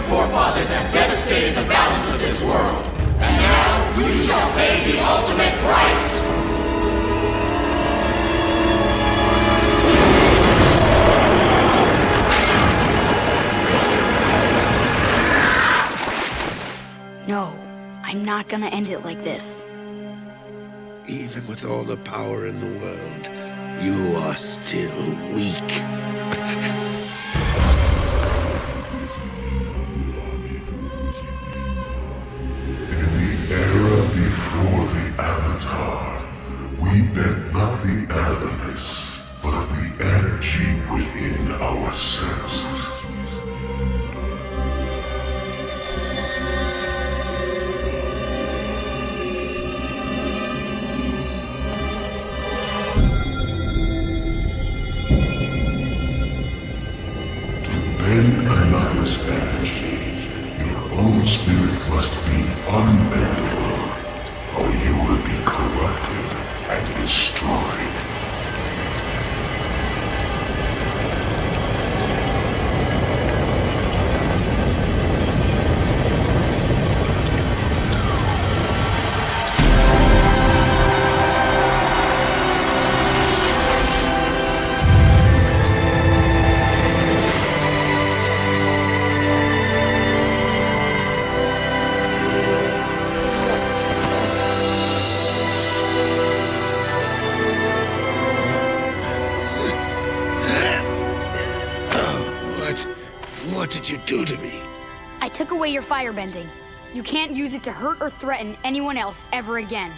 forefathers have devastated the balance of this world. And now, you shall pay the ultimate price! No, I'm not gonna end it like this. Even with all the power in the world, you are still weak. In the era before the Avatar, we met not the elements, but the energy within ourselves. Bend another's energy, your own spirit must be unbendable, or you will be corrupted and destroyed. What did you do to me? I took away your firebending. You can't use it to hurt or threaten anyone else ever again.